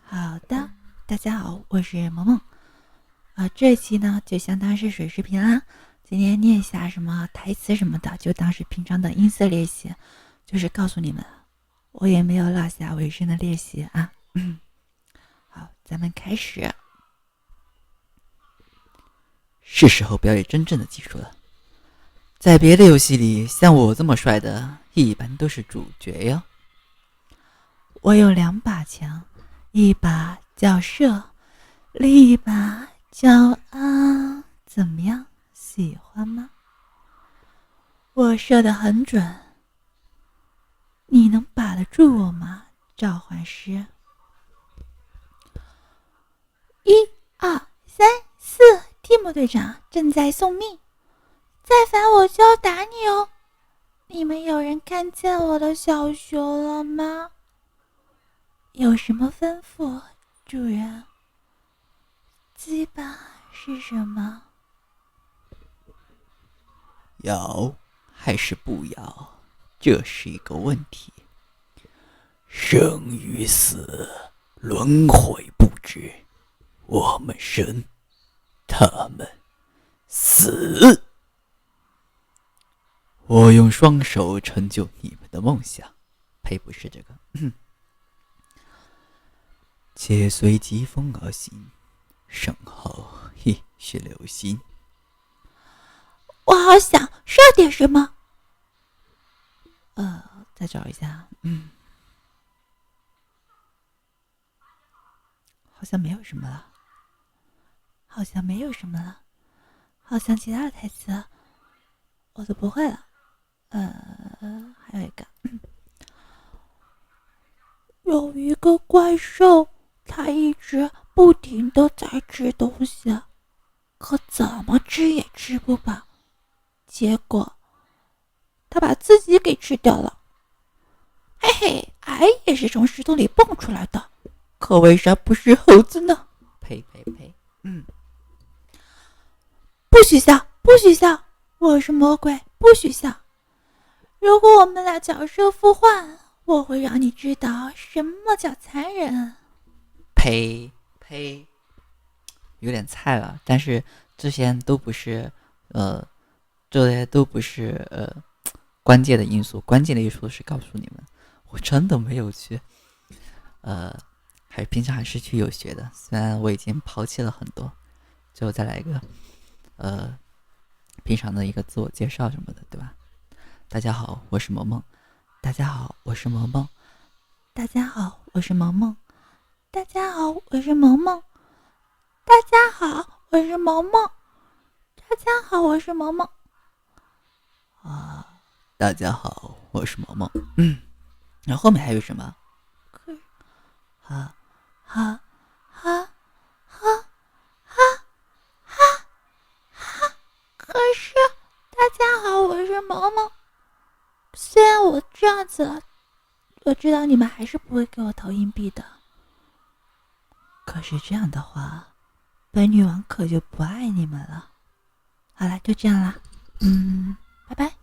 好的，大家好，我是萌萌。这一期呢就相当是水视频啦。今天念一下什么台词什么的，就当是平常的音色练习，就是告诉你们，我也没有落下尾声的练习啊。好，咱们开始。是时候表演真正的技术了。在别的游戏里，像我这么帅的，一般都是主角哟。我有2把枪，一把叫射，另一把叫怎么样？喜欢吗？我射得很准，你能把得住我吗，召唤师？1、2、3、4，蒂姆队长正在送命，再烦我就要打你哦！你们有人看见我的小熊了吗？有什么吩咐，主人？鸡巴是什么？要还是不要，这是一个问题。生与死，轮回不止。我们生，他们死。我用双手成就你们的梦想，呸，不是这个。且随疾风而行，身后亦是流星。我好想说点什么。再找一下。好像没有什么了。好像其他的台词我都不会了。还有一个，有一个怪兽，它一直不停的在吃东西，可怎么吃也吃不饱，结果它把自己给吃掉了。嘿嘿，俺也是从石头里蹦出来的，可为啥不是猴子呢？呸！不许笑，不许笑！我是魔鬼，不许笑！如果我们俩角色互换，我会让你知道什么叫残忍。呸！有点菜了，但是这些都不是关键的因素。关键的因素是告诉你们，我真的没有去平常还是去有学的，虽然我已经抛弃了很多。最后再来一个平常的一个自我介绍什么的，对吧？大家好，我是萌萌。大家好，我是萌萌。大家好，我是萌萌。大家好，我是萌萌。大家好，我是萌萌。大家好，我是萌萌。大家好，我是萌萌。然后后面还有什么？可是大家好，我是萌萌。虽然我这样子了，我知道你们还是不会给我投硬币的。可是这样的话，本女王可就不爱你们了。好了，就这样啦。拜拜。